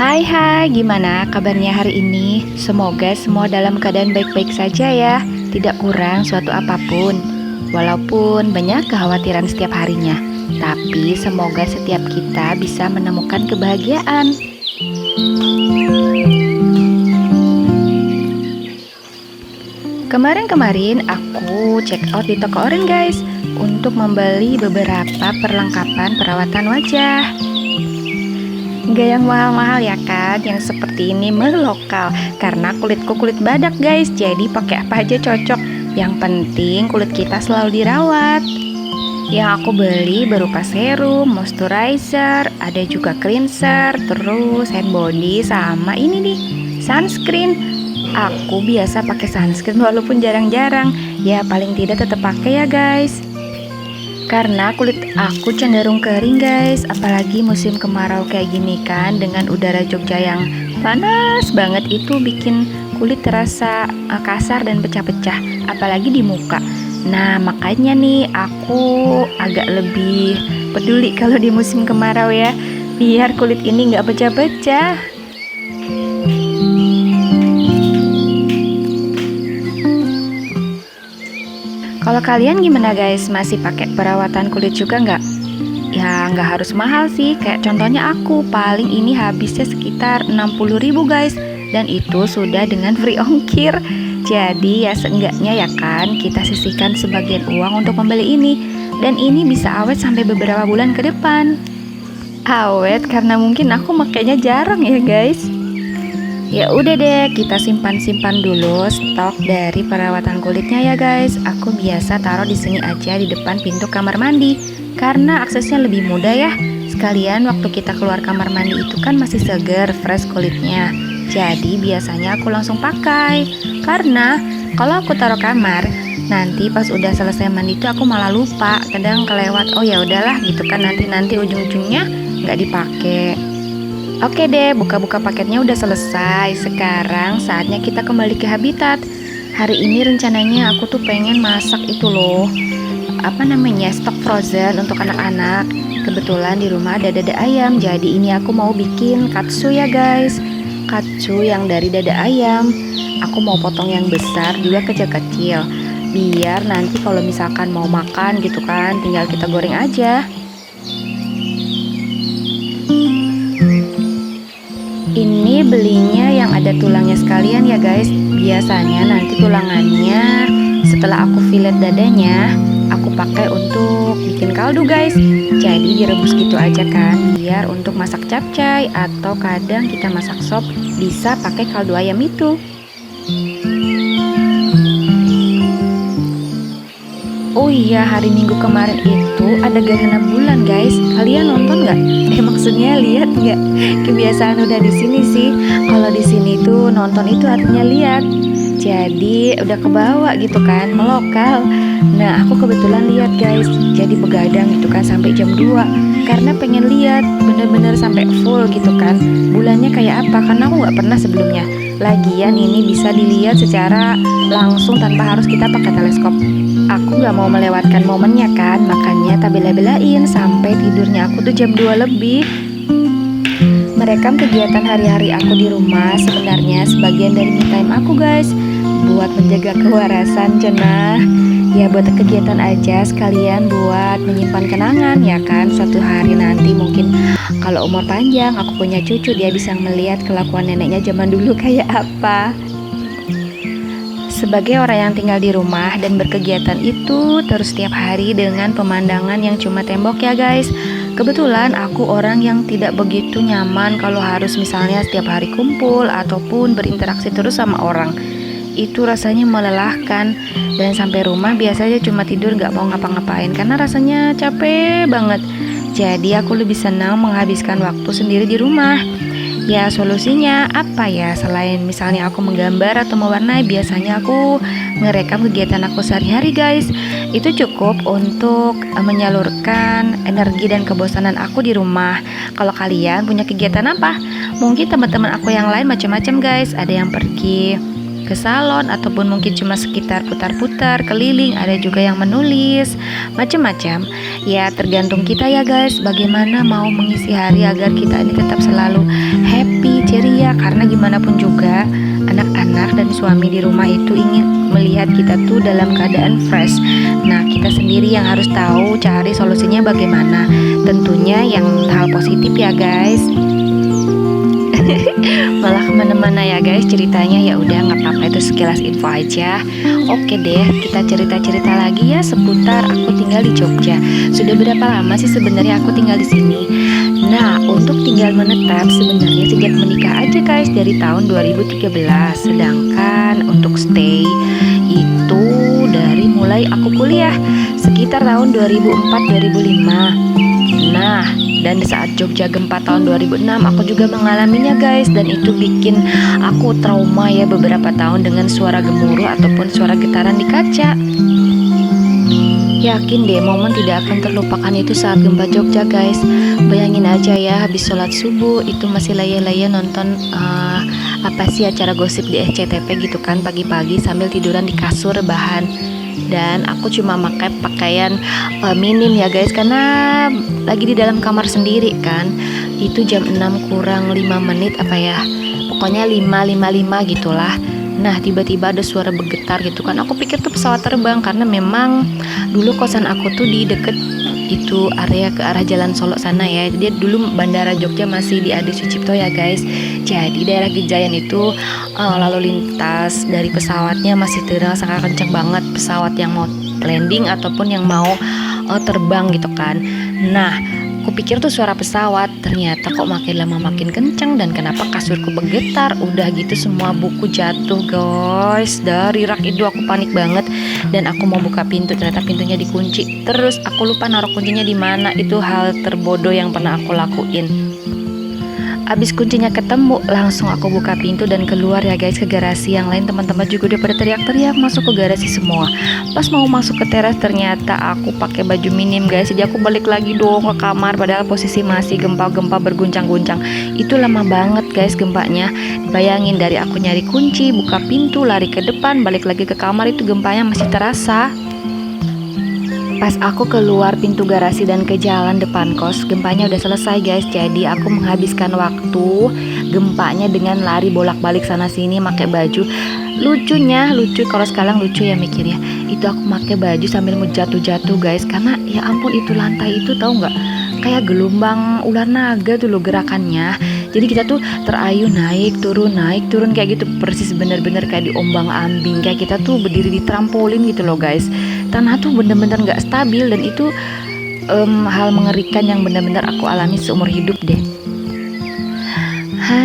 Hai hai, gimana kabarnya hari ini? Semoga semua dalam keadaan baik-baik saja ya, tidak kurang suatu apapun. Walaupun banyak kekhawatiran setiap harinya, tapi semoga setiap kita bisa menemukan kebahagiaan. Kemarin-kemarin aku check out di toko Oren guys, untuk membeli beberapa perlengkapan perawatan wajah. Gak yang mahal-mahal ya kan, yang seperti ini melokal. Karena kulitku kulit badak guys, jadi pakai apa aja cocok. Yang penting kulit kita selalu dirawat. Yang aku beli berupa serum, moisturizer, ada juga cleanser, terus hand body, sama ini nih, sunscreen. Aku biasa pakai sunscreen walaupun jarang-jarang. Ya paling tidak tetap pakai ya guys. Karena kulit aku cenderung kering guys, apalagi musim kemarau kayak gini kan, dengan udara Jogja yang panas banget itu bikin kulit terasa kasar dan pecah-pecah, apalagi di muka. Nah makanya nih aku agak lebih peduli kalau di musim kemarau ya, biar kulit ini nggak pecah-pecah. Kalau kalian gimana guys? Masih pakai perawatan kulit juga nggak? Ya nggak harus mahal sih. Kayak contohnya aku paling ini habisnya sekitar 60.000 guys. Dan itu sudah dengan free ongkir. Jadi ya seenggaknya ya kan kita sisihkan sebagian uang untuk membeli ini. Dan ini bisa awet sampai beberapa bulan ke depan. Awet karena mungkin aku makainya jarang ya guys. Ya udah deh, kita simpan-simpan dulu stok dari perawatan kulitnya ya guys. Aku biasa taruh di sini aja di depan pintu kamar mandi karena aksesnya lebih mudah ya. Sekalian waktu kita keluar kamar mandi itu kan masih seger, fresh kulitnya. Jadi biasanya aku langsung pakai. Karena kalau aku taruh kamar, nanti pas udah selesai mandi itu aku malah lupa. Kadang kelewat, oh ya udahlah gitu kan, nanti ujung-ujungnya nggak dipakai. Oke deh, buka-buka paketnya udah selesai. Sekarang saatnya kita kembali ke habitat. Hari ini rencananya aku tuh pengen masak itu loh, apa namanya, stok frozen untuk anak-anak. Kebetulan di rumah ada dada ayam, jadi ini aku mau bikin katsu ya guys. Katsu yang dari dada ayam. Aku mau potong yang besar juga kecil-kecil, biar nanti kalau misalkan mau makan gitu kan, tinggal kita goreng aja. Ini belinya yang ada tulangnya sekalian ya guys. Biasanya nanti tulangannya setelah aku fillet dadanya, aku pakai untuk bikin kaldu guys. Jadi direbus gitu aja kan, biar untuk masak capcay atau kadang kita masak sop bisa pakai kaldu ayam itu. Oh iya, hari Minggu kemarin itu ada gerhana bulan guys. Kalian nonton nggak? Maksudnya lihat nggak? Kebiasaan udah di sini sih. Kalau di sini tuh nonton itu artinya lihat. Jadi udah kebawa gitu kan, melokal. Nah aku kebetulan lihat guys. Jadi begadang gitu kan sampai jam 2 karena pengen lihat bener-bener sampai full gitu kan. Bulannya kayak apa? Karena aku nggak pernah sebelumnya. Lagian ini bisa dilihat secara langsung tanpa harus kita pakai teleskop. Aku gak mau melewatkan momennya kan, makanya tak bela-belain sampai tidurnya aku tuh jam 2 lebih. Merekam kegiatan hari-hari aku di rumah sebenarnya sebagian dari me time aku guys, buat menjaga kewarasan cenah. Ya buat kegiatan aja sekalian buat menyimpan kenangan ya kan. Suatu hari nanti mungkin kalau umur panjang aku punya cucu, dia bisa melihat kelakuan neneknya zaman dulu kayak apa. Sebagai orang yang tinggal di rumah dan berkegiatan itu terus setiap hari dengan pemandangan yang cuma tembok ya guys. Kebetulan aku orang yang tidak begitu nyaman kalau harus misalnya setiap hari kumpul ataupun berinteraksi terus sama orang. Itu rasanya melelahkan. Dan sampai rumah biasanya cuma tidur, gak mau ngapa-ngapain karena rasanya capek banget. Jadi aku lebih senang menghabiskan waktu sendiri di rumah. Ya solusinya apa ya, selain misalnya aku menggambar atau mewarnai, biasanya aku ngerekam kegiatan aku sehari-hari guys. Itu cukup untuk menyalurkan energi dan kebosanan aku di rumah. Kalau kalian punya kegiatan apa? Mungkin teman-teman aku yang lain macam-macam guys. Ada yang pergi ke salon ataupun mungkin cuma sekitar putar-putar keliling, ada juga yang menulis macam-macam. Ya tergantung kita ya guys, bagaimana mau mengisi hari agar kita ini tetap selalu happy, ceria. Karena gimana pun juga anak-anak dan suami di rumah itu ingin melihat kita tuh dalam keadaan fresh. Nah kita sendiri yang harus tahu cari solusinya bagaimana. Tentunya yang hal positif ya guys. Malah kemana-mana ya guys ceritanya. Ya udah nggak apa-apa, itu sekilas info aja. Oke deh, kita cerita-cerita lagi ya seputar aku tinggal di Jogja. Sudah berapa lama sih sebenarnya aku tinggal di sini? Nah untuk tinggal menetap sebenarnya sejak menikah aja guys, dari tahun 2013. Sedangkan untuk stay itu dari mulai aku kuliah sekitar tahun 2004-2005. Nah, dan saat Jogja gempa tahun 2006 aku juga mengalaminya guys. Dan itu bikin aku trauma ya beberapa tahun dengan suara gemuruh ataupun suara getaran di kaca. Yakin deh momen tidak akan terlupakan itu saat gempa Jogja guys. Bayangin aja ya, habis sholat subuh itu masih laya-laya nonton apa sih acara gosip di SCTV gitu kan pagi-pagi sambil tiduran di kasur rebahan. Dan aku cuma pakai pakaian minim ya guys, karena lagi di dalam kamar sendiri kan. Itu jam 6 kurang 5 menit apa ya, pokoknya 5.55 gitulah. Nah tiba-tiba ada suara bergetar gitu kan. Aku pikir tuh pesawat terbang, karena memang dulu kosan aku tuh di deket itu area ke arah Jalan Solo sana ya. Dia dulu Bandara Jogja masih di Adi Sucipto ya guys. Jadi daerah Gejayan itu lalu lintas dari pesawatnya masih terasa kenceng banget, pesawat yang mau landing ataupun yang mau terbang gitu kan. Nah aku pikir tuh suara pesawat, ternyata kok makin lama makin kenceng. Dan kenapa kasurku bergetar, udah gitu semua buku jatuh guys. Dari rak itu aku panik banget. Dan aku mau buka pintu, ternyata pintunya dikunci. Terus aku lupa naruh kuncinya di mana. Itu hal terbodoh yang pernah aku lakuin. Abis kuncinya ketemu, langsung aku buka pintu dan keluar ya guys ke garasi. Yang lain teman-teman juga udah pada teriak-teriak masuk ke garasi semua. Pas mau masuk ke teras ternyata aku pakai baju minim guys. Jadi aku balik lagi dong ke kamar, padahal posisi masih gempa-gempa berguncang-guncang. Itu lama banget guys gempanya. Bayangin dari aku nyari kunci, buka pintu, lari ke depan, balik lagi ke kamar, itu gempanya masih terasa. Pas aku keluar pintu garasi dan ke jalan depan kos, gempanya udah selesai guys. Jadi aku menghabiskan waktu gempanya dengan lari bolak-balik sana sini pakai baju. Lucunya, lucu kalau sekarang lucu ya mikirnya. Itu aku pakai baju sambil mau jatuh-jatuh guys. Karena ya ampun itu lantai itu tahu nggak? Kayak gelombang ular naga tuh loh gerakannya. Jadi kita tuh terayun naik turun kayak gitu, persis bener-bener kayak diombang-ambing. Kayak kita tuh berdiri di trampolin gitu loh guys. Tanah tuh bener-bener gak stabil. Dan itu hal mengerikan yang bener-bener aku alami seumur hidup deh.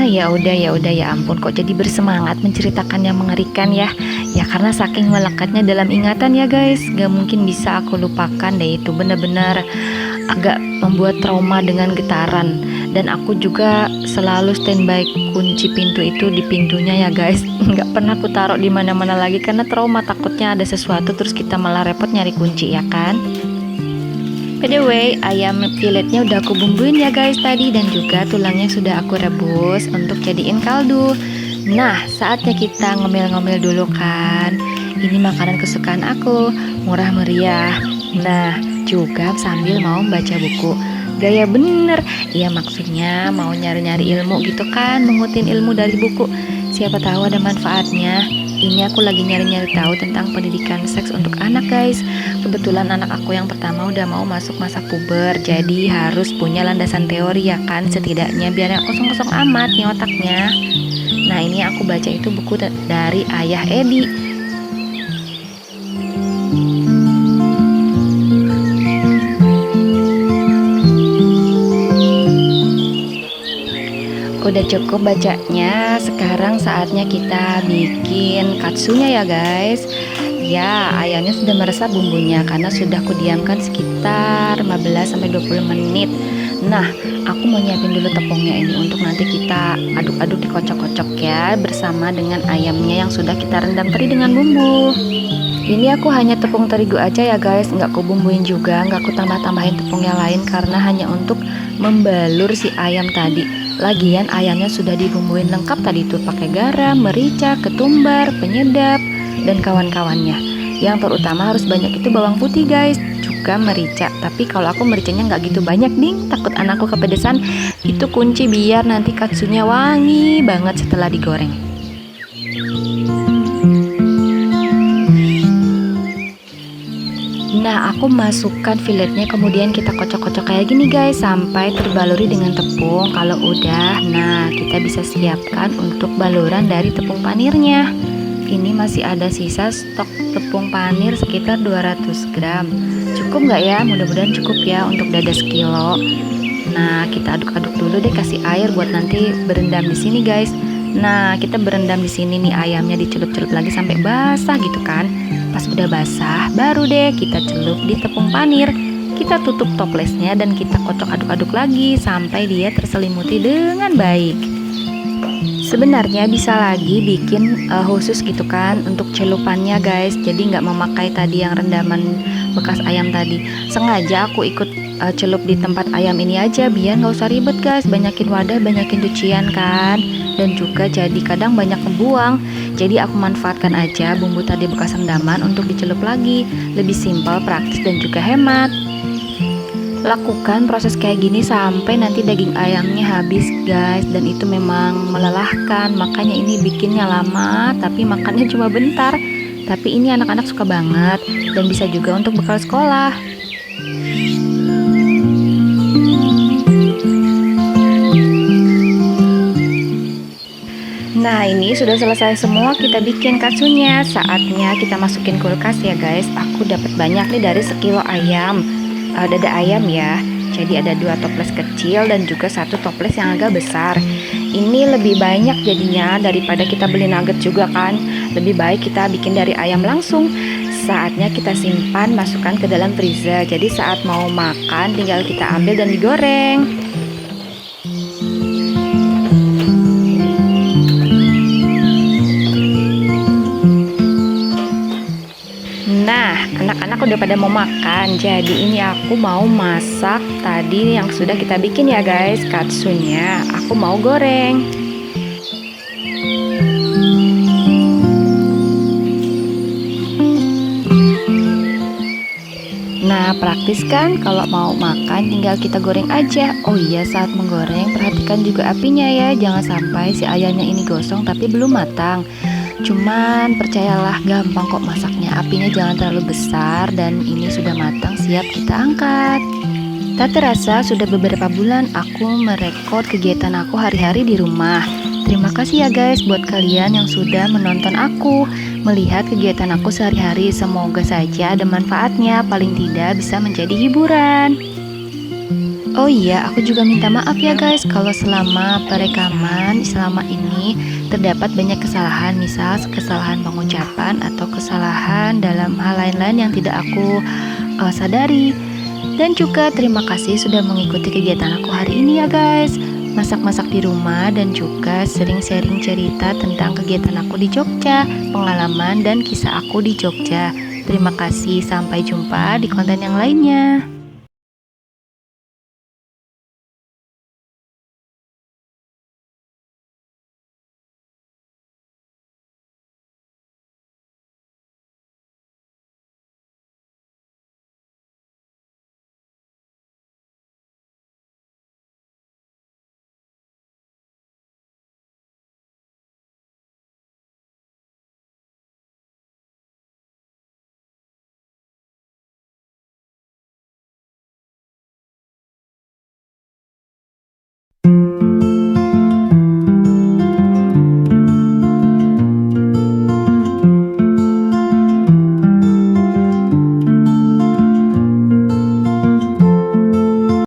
Ya udah ya ampun, kok jadi bersemangat menceritakan yang mengerikan ya. Ya karena saking melekatnya dalam ingatan ya guys, gak mungkin bisa aku lupakan deh. Itu bener-bener agak membuat trauma dengan getaran. Dan aku juga selalu standby kunci pintu itu di pintunya ya guys. Nggak pernah aku taruh di mana-mana lagi karena trauma, takutnya ada sesuatu terus kita malah repot nyari kunci ya kan. By the way, ayam filetnya udah aku bumbuin ya guys tadi, dan juga tulangnya sudah aku rebus untuk jadiin kaldu. Nah saatnya kita ngomel-ngomel dulu kan. Ini makanan kesukaan aku, murah meriah. Nah juga sambil mau baca buku. Gaya bener, iya maksudnya mau nyari-nyari ilmu gitu kan, mengutin ilmu dari buku. Siapa tahu ada manfaatnya. Ini aku lagi nyari-nyari tahu tentang pendidikan seks untuk anak guys. Kebetulan anak aku yang pertama udah mau masuk masa puber, jadi harus punya landasan teori ya kan, setidaknya biar yang kosong-kosong amat nih otaknya. Nah ini aku baca itu buku dari Ayah Edi. Udah cukup bacanya, sekarang saatnya kita bikin katsunya ya guys. Ya, ayamnya sudah meresap bumbunya karena sudah kudiamkan sekitar 15-20 menit. Nah, aku mau nyiapin dulu tepungnya ini untuk nanti kita aduk-aduk dikocok-kocok ya bersama dengan ayamnya yang sudah kita rendam tadi dengan bumbu. Ini aku hanya tepung terigu aja ya guys, nggak aku bumbuin juga, nggak aku tambah-tambahin tepung yang lain karena hanya untuk membalur si ayam tadi. Lagian ayamnya sudah dibumbuin lengkap tadi tuh, pakai garam, merica, ketumbar, penyedap, dan kawan-kawannya. Yang terutama harus banyak itu bawang putih guys, juga merica. Tapi kalau aku mericanya nggak gitu banyak nih, takut anakku kepedesan. Itu kunci biar nanti katsunya wangi banget setelah digoreng. Nah, aku masukkan filletnya, kemudian kita kocok-kocok kayak gini guys sampai terbaluri dengan tepung. Kalau udah, nah kita bisa siapkan untuk baluran dari tepung panirnya. Ini masih ada sisa stok tepung panir sekitar 200 gram. Cukup nggak ya? Mudah-mudahan cukup ya untuk dada sekilo. Nah, kita aduk-aduk dulu deh, kasih air buat nanti berendam di sini guys. Nah, kita berendam di sini nih, ayamnya dicelup-celup lagi sampai basah gitu kan. Pas udah basah, baru deh kita celup di tepung panir. Kita tutup toplesnya dan kita kocok aduk-aduk lagi sampai dia terselimuti dengan baik. Sebenarnya bisa lagi bikin khusus gitu kan untuk celupannya guys. Jadi nggak memakai tadi yang rendaman bekas ayam tadi. Sengaja aku ikut celup di tempat ayam ini aja biar nggak usah ribet guys. Banyakin wadah, banyakin cucian kan. Dan juga jadi kadang banyak kebuang. Jadi aku manfaatkan aja bumbu tadi bekas rendaman untuk dicelup lagi. Lebih simpel, praktis, dan juga hemat. Lakukan proses kayak gini sampai nanti daging ayamnya habis guys. Dan itu memang melelahkan, makanya ini bikinnya lama tapi makannya cuma bentar. Tapi ini anak-anak suka banget dan bisa juga untuk bekal sekolah. Nah, ini sudah selesai semua, kita bikin katsunya. Saatnya kita masukin kulkas ya guys. Aku dapat banyak nih dari sekilo ayam, dada ayam ya. Jadi ada 2 toples kecil dan juga 1 toples yang agak besar. Ini lebih banyak jadinya daripada kita beli nugget juga kan. Lebih baik kita bikin dari ayam langsung. Saatnya kita simpan, masukkan ke dalam freezer. Jadi saat mau makan tinggal kita ambil dan digoreng. Nah, anak-anak udah pada mau makan. Jadi ini aku mau masak tadi yang sudah kita bikin ya guys, katsunya. Aku mau goreng. Nah, praktis kan kalau mau makan tinggal kita goreng aja. Oh iya, saat menggoreng perhatikan juga apinya ya. Jangan sampai si ayamnya ini gosong tapi belum matang. Cuman percayalah gampang kok masaknya. Apinya jangan terlalu besar dan ini sudah matang, siap kita angkat. Tak terasa sudah beberapa bulan aku merekod kegiatan aku hari-hari di rumah. Terima kasih ya guys buat kalian yang sudah menonton aku, melihat kegiatan aku sehari-hari. Semoga saja ada manfaatnya, paling tidak bisa menjadi hiburan. Oh iya, aku juga minta maaf ya guys kalau selama perekaman selama ini terdapat banyak kesalahan, misal kesalahan pengucapan atau kesalahan dalam hal lain-lain yang tidak aku sadari. Dan juga terima kasih sudah mengikuti kegiatan aku hari ini ya guys, masak-masak di rumah dan juga sering sharing cerita tentang kegiatan aku di Jogja, pengalaman dan kisah aku di Jogja. Terima kasih, sampai jumpa di konten yang lainnya.